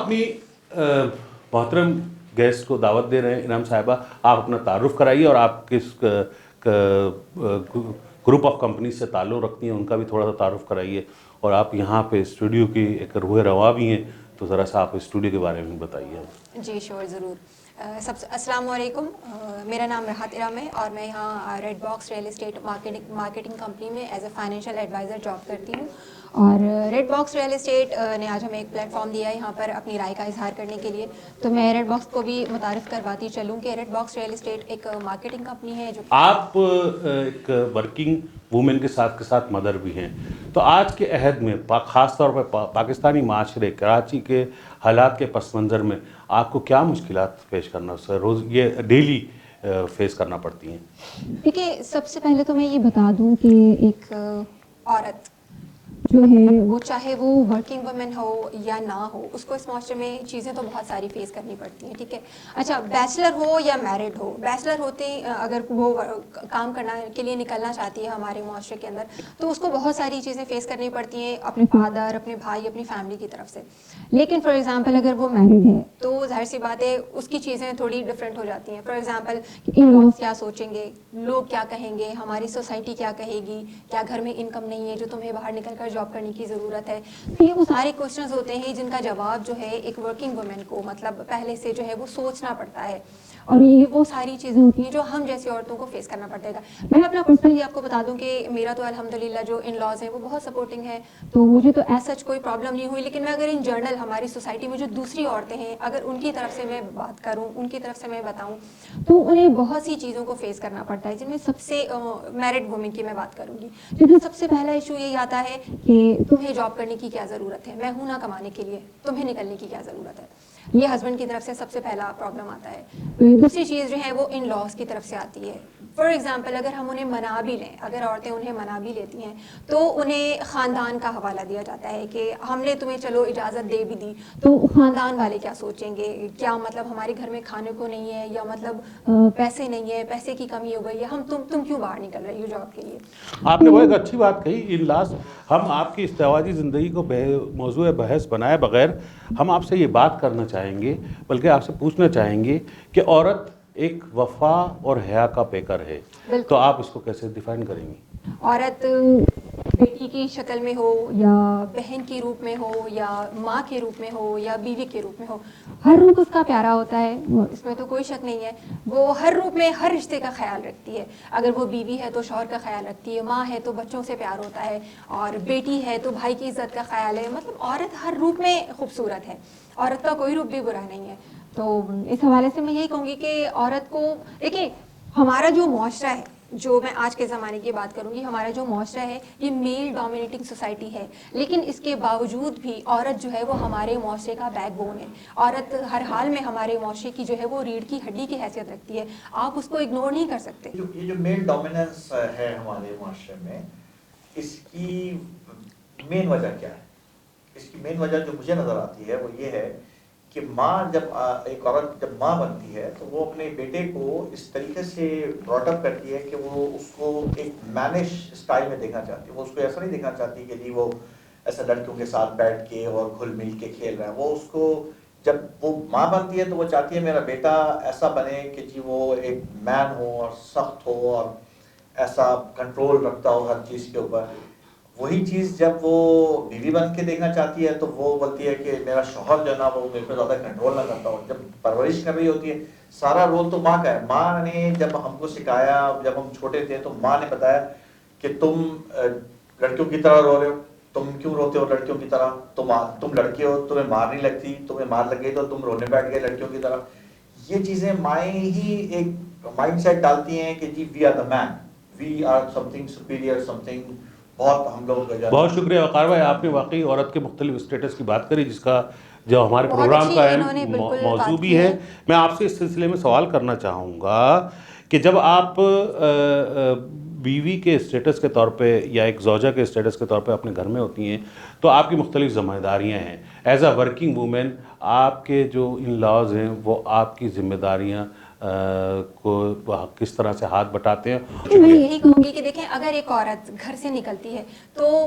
اپنی محترم گیسٹ کو دعوت دے رہے ہیں. انعام صاحبہ, آپ اپنا تعارف کرائیے اور آپ کس گروپ آف کمپنیز سے تعلق رکھتی ہیں ان کا بھی تھوڑا سا تعارف کرائیے, اور آپ یہاں پہ اسٹوڈیو کی ایک روح رواں بھی ہیں, تو ذرا سا آپ اسٹوڈیو کے بارے میں بتائیے. جی شور, ضرور. السلام علیکم. میرا نام راحت ارم ہے اور میں یہاں red box real estate marketing company میں as a financial advisor job کرتی ہوں. اور ریڈ باکس ریئل اسٹیٹ نے آج ہمیں ایک پلیٹ فارم دیا ہے یہاں پر اپنی رائے کا اظہار کرنے کے لیے. تو میں ریڈ باکس کو بھی متعارف کرواتی چلوں کہ ریڈ باکس ریئل اسٹیٹ ایک مارکیٹنگ کمپنی ہے جو آپ ایک ورکنگ وومن کے ساتھ مدر بھی ہیں. تو آج کے عہد میں خاص طور پہ پاکستانی معاشرے, کراچی کے حالات کے پس منظر میں آپ کو کیا مشکلات پیش کرنا روز یہ ڈیلی فیس کرنا پڑتی ہیں؟ دیکھیے, سب سے پہلے تو میں یہ بتا دوں کہ ایک عورت جو ہے وہ چاہے وہ ورکنگ وومن ہو یا نہ ہو, اس کو اس معاشرے میں چیزیں تو بہت ساری فیس کرنی پڑتی ہیں. ٹھیک ہے, اچھا بیچلر ہو یا میرڈ ہو, بیچلر ہوتے اگر وہ کام کرنا کے لیے نکلنا چاہتی ہے ہمارے معاشرے کے اندر, تو اس کو بہت ساری چیزیں فیس کرنی پڑتی ہیں اپنے فادر, اپنے بھائی, اپنی فیملی کی طرف سے. لیکن فار ایگزامپل اگر وہ میرڈ ہے تو ظاہر سی بات ہے اس کی چیزیں تھوڑی ڈفرینٹ ہو جاتی ہیں. فار ایگزامپل ان لوگ کیا سوچیں گے, لوگ کیا کہیں گے, ہماری سوسائٹی کیا کہے گی, کیا گھر میں انکم نہیں ہے جو تمہیں باہر نکل کر جاب کرنے کی ضرورت ہے. تو یہ وہ سارے کوشچنز ہوتے ہیں جن کا جواب جو ہے ایک ورکنگ وومن کو مطلب پہلے سے جو ہے وہ سوچنا پڑتا ہے, اور یہ وہ ساری چیزیں ہوتی ہیں جو ہم جیسی عورتوں کو فیس کرنا پڑے گا. میں اپنا پرسنلی آپ کو بتا دوں کہ میرا تو الحمدللہ جو ان لاز ہیں وہ بہت سپورٹنگ ہے, تو مجھے تو ایز سچ کوئی پرابلم نہیں ہوئی. لیکن میں اگر ان جنرل ہماری سوسائٹی میں جو دوسری عورتیں ہیں اگر ان کی طرف سے میں بات کروں, ان کی طرف سے میں بتاؤں, تو انہیں بہت سی چیزوں کو فیس کرنا پڑتا ہے. جن میں سب سے میرڈ وومن کی میں بات کروں گی, جن میں سب سے پہلا ایشو یہی آتا ہے کہ تمہیں جاب کرنے کی کیا ضرورت ہے, میں ہوں نہ کمانے کے لیے, تمہیں نکلنے کی کیا ضرورت ہے. یہ ہسبینڈ کی طرف سے سب سے پہلا پرابلم آتا ہے. دوسری چیز جو ہے وہ ان لاز کی طرف سے آتی ہے. فار ایگزامپل اگر ہم انہیں منا بھی لیں, اگر عورتیں انہیں منا بھی لیتی ہیں تو انہیں خاندان کا حوالہ دیا جاتا ہے کہ ہم نے تمہیں چلو اجازت دے بھی دی تو خاندان والے کیا سوچیں گے, کیا مطلب ہمارے گھر میں کھانے کو نہیں ہے, یا مطلب پیسے نہیں ہے, پیسے کی کمی ہو گئی ہے, ہم تم کیوں باہر نکل رہی ہو جاب کے لیے. آپ نے وہ ایک اچھی بات کہی, ان لاس. ہم آپ کی ازدواجی زندگی کو موضوع بحث بنائے بغیر ہم آپ سے یہ بات کرنا چاہیں گے, بلکہ آپ سے پوچھنا چاہیں گے کہ عورت ایک وفا اور حیا کا پیکر ہے, تو آپ اس کو کیسے ڈیفائن کریں گی؟ عورت بیٹی کی شکل میں ہو یا بہن کے روپ میں ہو یا ماں کے روپ میں ہو یا بیوی کے روپ میں ہو, ہر روپ اس کا پیارا ہوتا ہے, اس میں تو کوئی شک نہیں ہے. وہ ہر روپ میں ہر رشتے کا خیال رکھتی ہے. اگر وہ بیوی ہے تو شوہر کا خیال رکھتی ہے, ماں ہے تو بچوں سے پیار ہوتا ہے, اور بیٹی ہے تو بھائی کی عزت کا خیال ہے. مطلب عورت ہر روپ میں خوبصورت ہے, عورت کا کوئی روپ بھی برا نہیں ہے. تو اس حوالے سے میں یہی کہوں گی کہ عورت کو دیکھیں, ہمارا جو معاشرہ ہے, جو میں آج کے زمانے کی بات کروں گی, ہمارا جو معاشرہ ہے یہ میل ڈومینیٹنگ سوسائٹی ہے, لیکن اس کے باوجود بھی عورت جو ہے وہ ہمارے معاشرے کا بیک بون ہے. عورت ہر حال میں ہمارے معاشرے کی جو ہے وہ ریڑھ کی ہڈی کی حیثیت رکھتی ہے, آپ اس کو اگنور نہیں کر سکتے. یہ جو میل ڈومیننس ہے ہمارے معاشرے میں, اس کی مین وجہ کیا ہے؟ اس کی مین وجہ جو مجھے نظر آتی ہے وہ یہ ہے کہ ماں جب ایک عورت جب ماں بنتی ہے تو وہ اپنے بیٹے کو اس طریقے سے براٹ اپ کرتی ہے کہ وہ اس کو ایک مینش اسٹائل میں دیکھنا چاہتی ہے. وہ اس کو ایسا نہیں دیکھنا چاہتی کہ جی وہ ایسا لڑکیوں کے ساتھ بیٹھ کے اور گھل مل کے کھیل رہا ہے. وہ اس کو جب وہ ماں بنتی ہے تو وہ چاہتی ہے میرا بیٹا ایسا بنے کہ جی وہ ایک مین ہو اور سخت ہو اور ایسا کنٹرول رکھتا ہو ہر چیز کے اوپر. وہی چیز جب وہ بیوی بن کے دیکھنا چاہتی ہے تو وہ بولتی ہے کہ میرا شوہر جو ہے نا وہ میرے پہ زیادہ کنٹرول نہ کرتا ہو. جب پرورش کر رہی ہوتی ہے سارا رول تو ماں کا ہے. ماں نے جب ہم کو سکھایا, جب ہم چھوٹے تھے تو ماں نے بتایا کہ تم لڑکیوں کی طرح رو رہے ہو, تم کیوں روتے ہو لڑکیوں کی طرح, تم لڑکی ہو, تمہیں مار نہیں لگتی, تمہیں مار لگ گئی تو تم رونے بیٹھ گئے لڑکیوں کی طرح. یہ چیزیں مائیں ہی ایک مائنڈ سیٹ ڈالتی ہیں کہ جی we are the man, we are something superior, something. بہت شکریہ وقار بھائی, آپ نے واقعی عورت کے مختلف اسٹیٹس کی بات کری, جس کا جو ہمارے پروگرام کا موضوع بھی ہے. میں آپ سے اس سلسلے میں سوال کرنا چاہوں گا کہ جب آپ بیوی کے اسٹیٹس کے طور پہ یا ایک زوجہ کے اسٹیٹس کے طور پہ اپنے گھر میں ہوتی ہیں تو آپ کی مختلف ذمہ داریاں ہیں. ایز اے ورکنگ وومن آپ کے جو ان لاز ہیں وہ آپ کی ذمہ داریاں کو کس طرح سے ہاتھ بٹاتے ہیں؟ میں یہی کہوں گی کہ دیکھیں, اگر ایک عورت گھر سے نکلتی ہے تو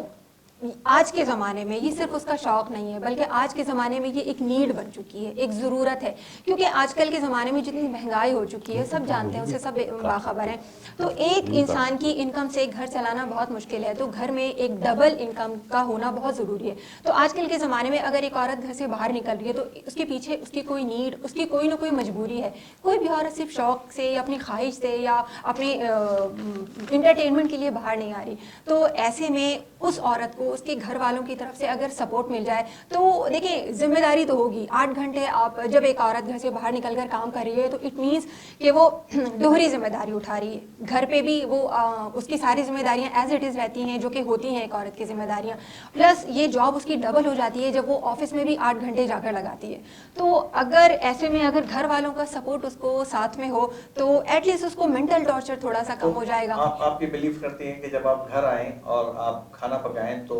آج کے زمانے میں یہ صرف اس کا شوق نہیں ہے بلکہ آج کے زمانے میں یہ ایک نیڈ بن چکی ہے, ایک ضرورت ہے, کیونکہ آج کل کے زمانے میں جتنی مہنگائی ہو چکی ہے سب جانتے ہیں, اسے سب باخبر ہیں. تو ایک انسان کی انکم سے گھر چلانا بہت مشکل ہے, تو گھر میں ایک ڈبل انکم کا ہونا بہت ضروری ہے. تو آج کل کے زمانے میں اگر ایک عورت گھر سے باہر نکل رہی ہے تو اس کے پیچھے اس کی کوئی نیڈ, اس کی کوئی نہ کوئی مجبوری ہے. کوئی بھی عورت صرف شوق سے یا اپنی خواہش سے یا اپنے انٹرٹینمنٹ کے لیے باہر نہیں آ رہی. تو ایسے میں اس عورت کو اس کے گھر والوں کی طرف سے اگر سپورٹ مل جائے تو دیکھیں ذمہ داری تو ہوگی. 8 گھنٹے آپ جب ایک عورت گھر سے باہر نکل کر کام کر رہی ہے تو اٹ مینس کہ وہ دوہری ذمہ داری اٹھا رہی ہے. گھر پہ بھی وہ اس کی ساری ذمہ داریاں ایز اٹ از رہتی ہیں جو کہ ہوتی ہیں ایک عورت کی ذمہ داریاں, پلس یہ جاب اس کی ڈبل ہو جاتی ہے جب وہ آفس میں بھی 8 گھنٹے جا کر لگاتی ہے. تو اگر ایسے میں اگر گھر والوں کا سپورٹ اس کو ساتھ میں ہو تو ایٹ لیسٹ اس کو مینٹل ٹارچر تھوڑا سا کم ہو جائے گا. آپ یہ بلیو کرتے ہیں کہ جب آپ گھر آئیں اور آپ کھانا پکائیں تو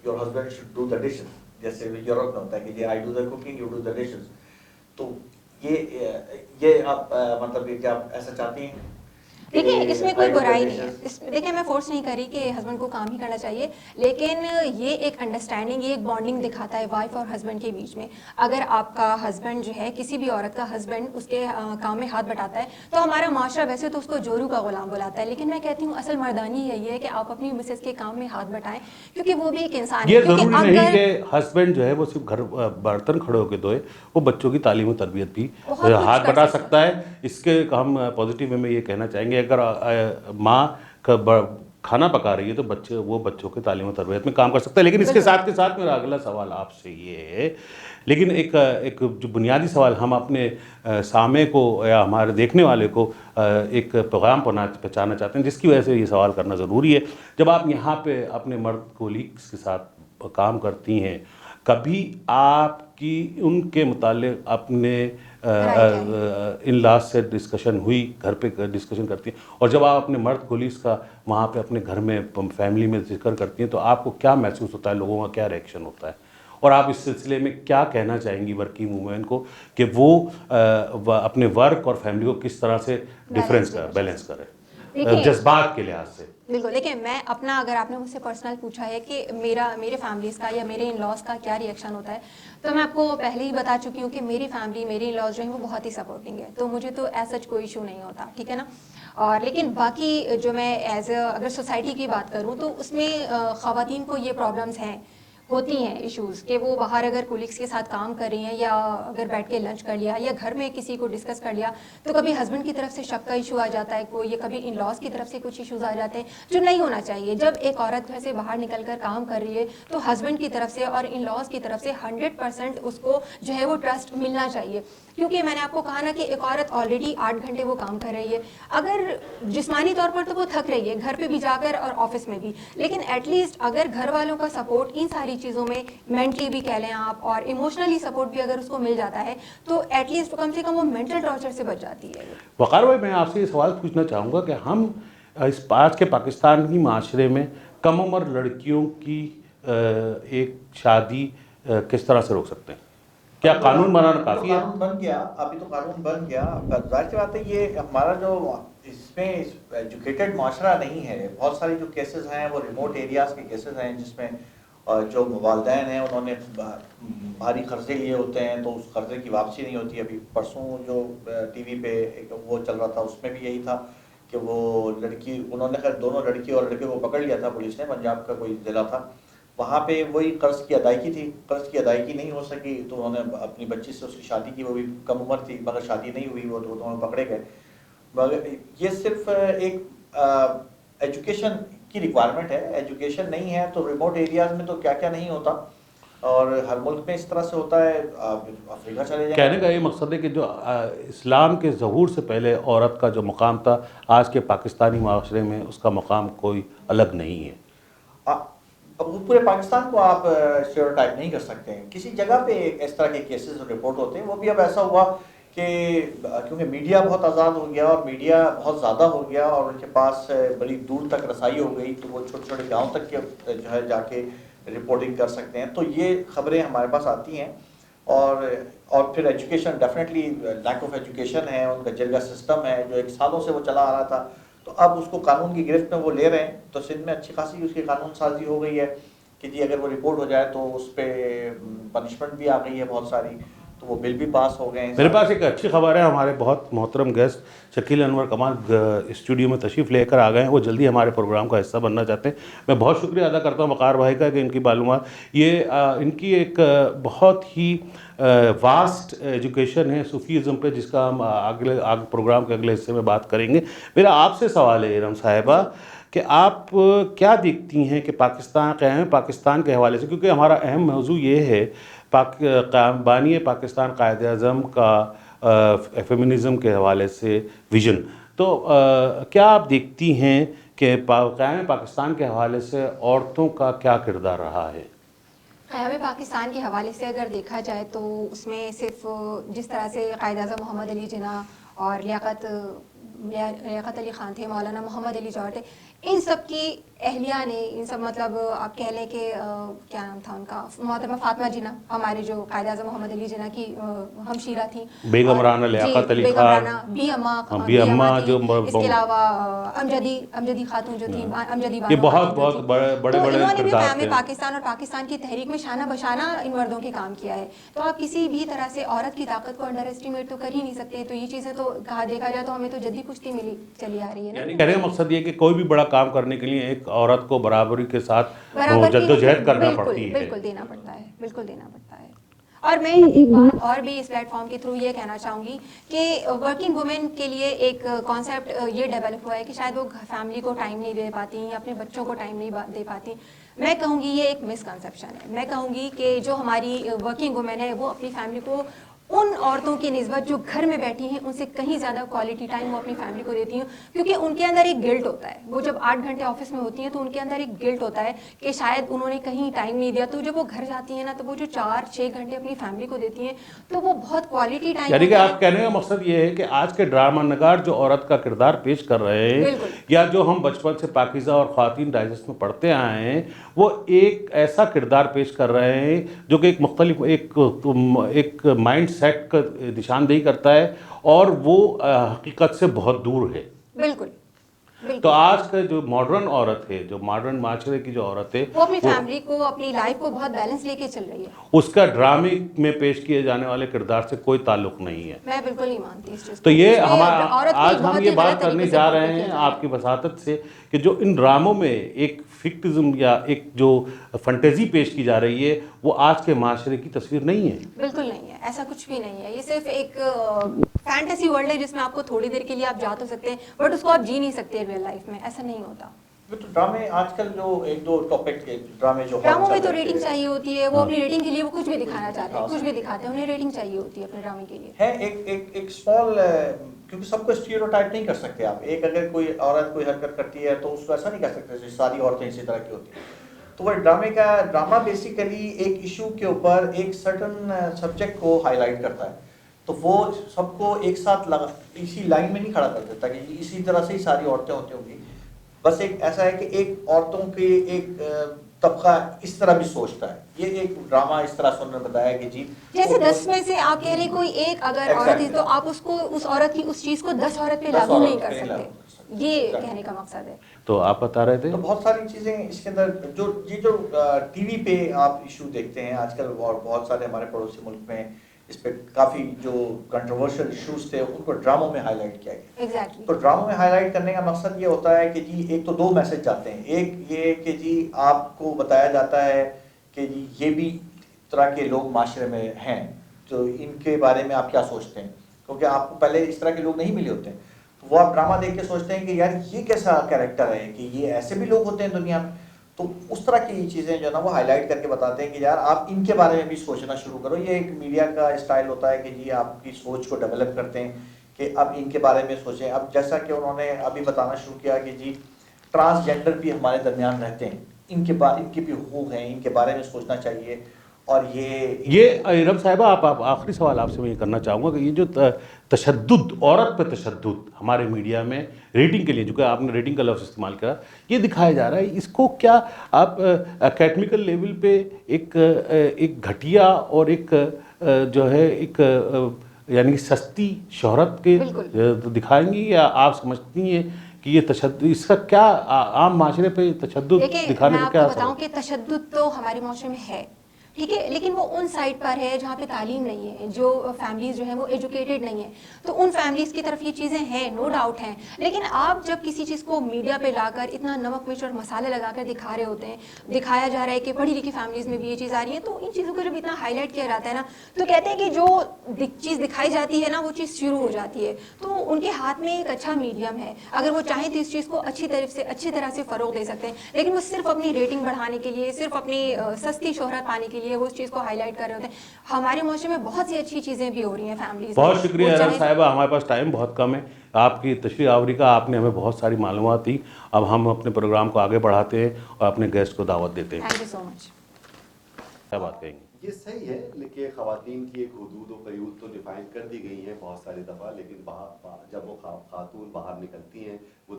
your husband should do the dishes, جیسے یورپ میں ہوتا ہے کہ I do the cooking, you do the dishes. تو یہ آپ مطلب کہ آپ ایسا چاہتی ہیں؟ دیکھیں اس میں کوئی برائی نہیں ہے, دیکھیں میں فورس نہیں کر رہی کہ ہسبینڈ کو کام ہی کرنا چاہیے, لیکن یہ ایک انڈرسٹینڈنگ, یہ ایک بانڈنگ دکھاتا ہے وائف اور ہسبینڈ کے بیچ میں. اگر آپ کا ہسبینڈ جو ہے, کسی بھی عورت کا ہسبینڈ اس کے کام میں ہاتھ بٹاتا ہے تو ہمارا معاشرہ ویسے تو اس کو جورو کا غلام بلاتا ہے, لیکن میں کہتی ہوں اصل مردانی یہی ہے کہ آپ اپنی مسز کے کام میں ہاتھ بٹائیں, کیونکہ وہ بھی ایک انسان ہے. یہ ضروری نہیں کہ ہسبینڈ جو ہے وہ صرف گھر برتن کھڑے ہو کے دھوئے, وہ بچوں کی تعلیم و تربیت بھی ہاتھ بٹا سکتا ہے. اس کے ہم پازیٹیو میں یہ کہنا چاہیں گے اگر ماں کھانا پکا رہی ہے تو وہ بچوں کے تعلیم و تربیت میں کام کر سکتا ہے. لیکن اس کے ساتھ میرا اگلا سوال آپ سے یہ ہے, لیکن ایک جو بنیادی سوال ہم اپنے سامع کو یا ہمارے دیکھنے والے کو ایک پیغام پہنچانا چاہتے ہیں جس کی وجہ سے یہ سوال کرنا ضروری ہے. جب آپ یہاں پہ اپنے مرد کولیگس کے ساتھ کام کرتی ہیں, کبھی آپ کی ان کے متعلق اپنے ان لاز سے ڈسکشن ہوئی, گھر پہ ڈسکشن کرتی ہیں, اور جب آپ اپنے مرد کولیگس کا وہاں پہ اپنے گھر میں فیملی میں ذکر کرتی ہیں تو آپ کو کیا محسوس ہوتا ہے, لوگوں کا کیا ریئیکشن ہوتا ہے, اور آپ اس سلسلے میں کیا کہنا چاہیں گی ورکنگ وومین کو کہ وہ اپنے ورک اور فیملی کو کس طرح سے بیلنس کرے جذبات کے لحاظ سے؟ بالکل, دیکھیں میں اپنا, اگر آپ نے مجھ سے پرسنل پوچھا ہے کہ میرے فیملیز کا یا میرے ان لاز کا کیا ریئیکشن ہوتا ہے, تو میں آپ کو پہلے ہی بتا چکی ہوں کہ میری فیملی, میری ان لاز جو ہیں وہ بہت ہی سپورٹنگ ہے, تو مجھے تو ایز سچ کوئی ایشو نہیں ہوتا, ٹھیک ہے نا. اور لیکن باقی جو میں ایز اگر سوسائٹی کی بات کروں تو اس میں خواتین کو یہ پرابلمس ہوتی ہیں ایشوز کہ وہ باہر اگر کولیگس کے ساتھ کام کر رہی ہیں یا اگر بیٹھ کے لنچ کر لیا یا گھر میں کسی کو ڈسکس کر لیا تو کبھی ہسبینڈ کی طرف سے شک کا ایشو آ جاتا ہے کوئی, یا کبھی ان لاز کی طرف سے کچھ ایشوز آ جاتے ہیں جو نہیں ہونا چاہیے. جب ایک عورت گھر سے باہر نکل کر کام کر رہی ہے تو ہسبینڈ کی طرف سے اور ان لاز کی طرف سے 100% اس کو جو ہے وہ ٹرسٹ ملنا چاہیے, کیونکہ میں نے آپ کو کہا نا کہ ایک عورت آلریڈی 8 گھنٹے وہ کام کر رہی ہے, اگر جسمانی طور پر تو وہ تھک رہی ہے گھر پہ بھی جا کر اور آفس میں بھی, لیکن ایٹ لیسٹ اگر گھر والوں کا سپورٹ ان ساری چیزوں میں, مینٹلی بھی کہہ لیں آپ اور ایموشنلی سپورٹ بھی اگر اس کو مل جاتا ہے تو ایٹ لیسٹ کم سے کم وہ مینٹل ٹارچر سے بچ جاتی ہے. وقار بھائی, میں آپ سے یہ سوال پوچھنا چاہوں گا کہ ہم اس آج کے پاکستانی معاشرے میں کم عمر لڑکیوں کی ایک شادی کس طرح سے روک سکتے ہیں؟ کیا قانون بنانا کافی ہے؟ قانون بن گیا, ابھی تو قانون بن گیا, ظاہر سی بات ہے یہ ہمارا جو اس میں ایجوکیٹڈ معاشرہ نہیں ہے. بہت سارے جو کیسز ہیں وہ ریموٹ ایریاز کے کیسز ہیں جس میں جو والدین ہیں انہوں نے بھاری قرضے لیے ہوتے ہیں تو اس قرضے کی واپسی نہیں ہوتی. ابھی پرسوں جو ٹی وی پہ ایک وہ چل رہا تھا اس میں بھی یہی تھا کہ وہ لڑکی, انہوں نے خیر دونوں لڑکی اور لڑکے کو پکڑ لیا تھا پولیس نے, پنجاب کا کوئی ضلع تھا, وہاں پہ وہی قرض کی ادائیگی تھی, قرض کی ادائیگی نہیں ہو سکی تو انہوں نے اپنی بچی سے اس کی شادی کی, وہ بھی کم عمر تھی مگر شادی نہیں ہوئی, وہ تو دونوں پکڑے گئے. مگر یہ صرف ایک ایجوکیشن کی ریکوائرمنٹ ہے, ایجوکیشن نہیں ہے تو ریموٹ ایریاز میں تو کیا کیا نہیں ہوتا, اور ہر ملک میں اس طرح سے ہوتا ہے. افریقہ چلے جائیں. کہنے کا یہ مقصد ہے کہ جو اسلام کے ظہور سے پہلے عورت کا جو مقام تھا آج کے پاکستانی معاشرے میں اس کا مقام کوئی الگ نہیں ہے. پورے پاکستان کو آپ اسٹیریوٹائپ نہیں کر سکتے ہیں. کسی جگہ پہ اس طرح کے کیسز رپورٹ ہوتے ہیں, وہ بھی اب ایسا ہوا کہ کیونکہ میڈیا بہت آزاد ہو گیا اور میڈیا بہت زیادہ ہو گیا اور ان کے پاس بڑی دور تک رسائی ہو گئی تو وہ چھوٹے چھوٹے گاؤں تک کے جو ہے جا کے رپورٹنگ کر سکتے ہیں. تو یہ خبریں ہمارے پاس آتی ہیں. اور پھر education, definitely lack of education ہے, ان کا جرگہ سسٹم ہے جو ایک سالوں سے وہ چلا آ رہا تھا, تو اب اس کو قانون کی گرفت میں وہ لے رہے ہیں. تو سندھ میں اچھی خاصی اس کی قانون سازی ہو گئی ہے, کہ جی اگر وہ رپورٹ ہو جائے تو اس پہ پنشمنٹ بھی آ گئی ہے بہت ساری، تو وہ بل بھی پاس ہو گئے ہیں. میرے پاس ایک اچھی خبر ہے، ہمارے بہت محترم گیسٹ شکیل انور کمال اسٹوڈیو میں تشریف لے کر آ گئے ہیں، وہ جلدی ہمارے پروگرام کا حصہ بننا چاہتے ہیں. میں بہت شکریہ ادا کرتا ہوں وقار بھائی کا کہ ان کی معلومات، یہ ان کی ایک بہت ہی واسٹ ایجوکیشن ہے صوفیزم پہ، جس کا ہم پروگرام کے اگلے حصے میں بات کریں گے. میرا آپ سے سوال ہے ارم صاحبہ کہ آپ کیا دیکھتی ہیں کہ پاکستان قیام پاکستان کے حوالے سے، کیونکہ ہمارا اہم موضوع یہ ہے بانی پاکستان قائد اعظم کا فیمنزم کے حوالے سے ویژن، تو کیا آپ دیکھتی ہیں کہ قیام پاکستان کے حوالے سے عورتوں کا کیا کردار رہا ہے؟ قیام پاکستان کے حوالے سے اگر دیکھا جائے تو اس میں صرف جس طرح سے قائد اعظم محمد علی جناح اور لیاقت علی خان تھے، مولانا محمد علی جوہر تھے، ان سب کی اہلیہ نے، ان سب مطلب آپ کہہ لیں کہ کیا نام تھا ان کا، محترمہ فاطمہ جناح، ہمارے جو قائد اعظم محمد علی جناح کی ہمشیرہ تھیں، بیگم رانا لیاقت علی بیگم خان، رانا بی اماں جو اس کے علاوہ امجدی خاتون جو تھیں، امجدی یہ بانو بہت خاتون جو بہت تھیں. بڑے تو بڑے انہوں نے بھی کردار قیام تھے. پاکستان اور پاکستان کی تحریک میں شانہ بشانہ ان مردوں کے کام کیا ہے. تو آپ کسی بھی طرح سے عورت کی طاقت کو انڈر اسٹیمیٹ تو کر ہی نہیں سکتے. تو یہ چیزیں تو کہا دیکھا جائے تو ہمیں تو جدی پشتی ملی چلی آ رہی ہے نا. یعنی کہنے کا مقصد یہ کہ کوئی بھی بڑا کام کرنے کے لیے ایک عورت کو برابری کے ساتھ برابر کی جدوجہد کرنا پڑتی ہے. بالکل دینا پڑتا ہے، بالکل دینا پڑتا ہے. اور میں ایک بات اور بھی اس پلیٹ فارم کے تھرو یہ کہنا چاہوں گی کہ ورکنگ وومن کے لیے ایک کانسیپٹ یہ ڈیولپ ہوا ہے کہ شاید وہ فیملی کو ٹائم نہیں دے پاتی یا اپنے بچوں کو ٹائم نہیں دے پاتی. میں کہوں گی یہ ایک مس کنسیپشن ہے. میں کہوں گی کہ جو ہماری ورکنگ وومن ہے وہ اپنی فیملی کو ان عورتوں کی نسبت جو گھر میں بیٹھی ہیں ان سے کہیں زیادہ کوالٹی ٹائم وہ اپنی فیملی کو دیتی ہیں، کیونکہ ان کے اندر ایک گلٹ ہوتا ہے. وہ جب 8 گھنٹے آفس میں ہوتی ہیں تو ان کے اندر ایک گلٹ ہوتا ہے کہ شاید انہوں نے کہیں ٹائم نہیں دیا. تو جب وہ گھر جاتی ہیں نا تو وہ جو 4-6 گھنٹے اپنی فیملی کو دیتی ہیں تو وہ بہت کوالٹی ٹائم. یعنی کہ آپ کہنے کا مقصد یہ ہے کہ آج کے ڈرامہ نگار جو عورت کا کردار پیش کر رہے ہیں یا جو ہم بچپن سے پاکیزہ اور خواتین ڈائجسٹ میں پڑھتے آئے ہیں، وہ ایک ایسا کردار پیش کر رہے ہیں جو کہ ایک مختلف ایک مائنڈ سیٹ کا نشاندہی کرتا ہے اور وہ حقیقت سے بہت دور ہے. بالکل. تو آج کا جو ماڈرن عورت ہے، جو ماڈرن معاشرے کی جو عورت ہے، وہ اپنی فیملی کو، اپنی لائف کو بہت بیلنس لے کے چل رہی ہے. اس کا ڈرامے میں پیش کیے جانے والے کردار سے کوئی تعلق نہیں ہے. میں بالکل نہیں مانتی اس چیز کو. تو یہ آج ہم یہ بات کرنے جا رہے ہیں آپ کی وساطت سے کہ جو ان ڈراموں میں ایک فکٹزم یا ایک جو فنٹیزی پیش کی جا رہی ہے وہ آج کے معاشرے کی تصویر نہیں ہے. بالکل نہیں ہے، ایسا کچھ بھی نہیں ہے. یہ صرف ایک فینٹیسی ورلڈ ہے جس میں آپ کو تھوڑی دیر کے لیے آپ جا تو سکتے ہیں بٹ اس کو آپ جی نہیں سکتے ریئل لائف میں. ایسا نہیں ہوتا. تو ڈرامے آج کل جو ایک دو ٹاپک کے ڈراموں میں تو ریٹنگ چاہیے ہوتی ہے. وہ اپنی ریٹنگ کے لیے وہ کچھ بھی دکھانا چاہتے ہیں، کچھ بھی دکھاتے ہیں، انہیں ریٹنگ چاہیے ہوتی ہے اپنے ڈرامے کے لیے. ہے ایک اسمال، کیونکہ سب کو اسٹیریوٹائپ نہیں کر سکتے آپ. ایک اگر کوئی عورت کوئی حرکت کرتی ہے تو اس کو ایسا نہیں کر سکتے ساری عورتیں اسی طرح کی ہوتی ہیں. تو وہ ڈرامہ بیسیکلی ایک ایشو کے اوپر ایک سرٹن سبجیکٹ کو ہائی لائٹ کرتا ہے. تو وہ سب کو ایک ساتھ اسی لائن میں نہیں کھڑا کر دیتا کہ اسی طرح سے ہی ساری عورتیں ہوتی ہوں گی. بس ایک ایسا ہے کہ ایک عورتوں کے ایک طبقہ اس طرح بھی سوچتا ہے. یہ ایک ڈرامہ اس طرح سننے بتایا کہ جی جیسے 10 میں سے آپ کہہ رہے ہیں کوئی ایک اگر عورت ہے تو آپ اس کو، اس عورت کی اس چیز کو 10 عورت پہ لاگو نہیں کر سکتے. یہ کہنے کا مقصد ہے. تو آپ بتا رہے تھے تو بہت ساری چیزیں اس کے اندر جو ٹی وی پہ آپ ایشو دیکھتے ہیں آج کل، اور بہت سارے ہمارے پڑوسی ملک میں اس پہ کافی جو کنٹروورشل ایشوز تھے ان کو ڈراموں میں ہائی لائٹ کیا گیا. تو ڈراموں میں ہائی لائٹ کرنے کا مقصد یہ ہوتا ہے کہ جی ایک تو 2 میسج جاتے ہیں. ایک یہ کہ جی آپ کو بتایا جاتا ہے کہ جی یہ بھی طرح کے لوگ معاشرے میں ہیں تو ان کے بارے میں آپ کیا سوچتے ہیں، کیونکہ آپ کو پہلے اس طرح کے لوگ نہیں ملے ہوتے ہیں. تو وہ آپ ڈرامہ دیکھ کے سوچتے ہیں کہ یار یہ کیسا کیریکٹر ہے کہ یہ ایسے بھی لوگ ہوتے ہیں دنیا میں. تو اس طرح کی چیزیں جو ہے نا وہ ہائی لائٹ کر کے بتاتے ہیں کہ یار آپ ان کے بارے میں بھی سوچنا شروع کرو. یہ ایک میڈیا کا اسٹائل ہوتا ہے کہ جی آپ کی سوچ کو ڈیولپ کرتے ہیں کہ اب ان کے بارے میں سوچیں. اب جیسا کہ انہوں نے ابھی بتانا شروع کیا کہ جی ٹرانسجینڈر بھی ہمارے درمیان رہتے ہیں، ان کے بھی حقوق ہیں، ان کے بارے میں سوچنا چاہیے. اور یہ ارم صاحبہ آپ آخری سوال آپ سے میں یہ کرنا چاہوں گا کہ یہ جو تشدد، عورت پہ تشدد ہمارے میڈیا میں ریٹنگ کے لیے، جو کہ آپ نے ریٹنگ کا لفظ استعمال کرا، یہ دکھایا جا رہا ہے، اس کو کیا آپ اکیڈمیکل لیول پہ ایک گھٹیا اور ایک جو ہے ایک یعنی سستی شہرت کے دکھائیں گی، یا آپ سمجھتی ہیں کہ یہ تشدد اس کا کیا عام معاشرے پہ تشدد دیکھیں دکھانے میں کا آپ کیا کو اثر بتاؤں ہوتا ہے؟ کہ تشدد تو ہمارے معاشرے میں ہے، ٹھیک ہے، لیکن وہ ان سائڈ پر ہے جہاں پہ تعلیم نہیں ہے، جو فیملیز جو ہیں وہ ایجوکیٹڈ نہیں ہیں، تو ان فیملیز کی طرف یہ چیزیں ہیں، نو ڈاؤٹ ہیں، لیکن آپ جب کسی چیز کو میڈیا پہ لا کر اتنا نمک مرچ اور مسالے لگا کر دکھا رہے ہوتے ہیں، دکھایا جا رہا ہے کہ پڑھی لکھی فیملیز میں بھی یہ چیز آ رہی ہے، تو ان چیزوں کو جب اتنا ہائی لائٹ کیا جاتا ہے نا، تو کہتے ہیں کہ جو چیز دکھائی جاتی ہے نا وہ چیز شروع ہو جاتی ہے، تو ان کے ہاتھ میں ایک اچھا میڈیم ہے، اگر وہ چاہیں تو اس چیز کو اچھی طرح سے فروغ دے سکتے ہیں، لیکن وہ صرف اپنی ریٹنگ بڑھانے کے لیے، صرف اپنی سستی شہرت پانے کے لیے وہ اس چیز کو ہائی لائٹ کر رہے ہوتے ہیں۔ ہمارے معاشرے میں بہت سی اچھی چیزیں بھی ہو رہی ہیں فیملیز میں، بہت شکریہ وہ ایران چاہیں صاحبہ، ہمارے پاس ٹائم بہت کم ہے، آپ کی تشریح آوری کا آپ نے ہمیں بہت ساری معلومات دی، اب ہم اپنے پروگرام کو آگے بڑھاتے ہیں اور اپنے گیسٹ کو دعوت دیتے ہیں۔ تھینک یو سو مچ۔ کیا بات کہیں گے؟ یہ صحیح ہے، لیکن خواتین کی ایک حدود و قیود تو ڈیفائن کر دی گئی ہیں بہت ساری دفعہ، لیکن جب وہ خاتون باہر نکلتی ہیں وہ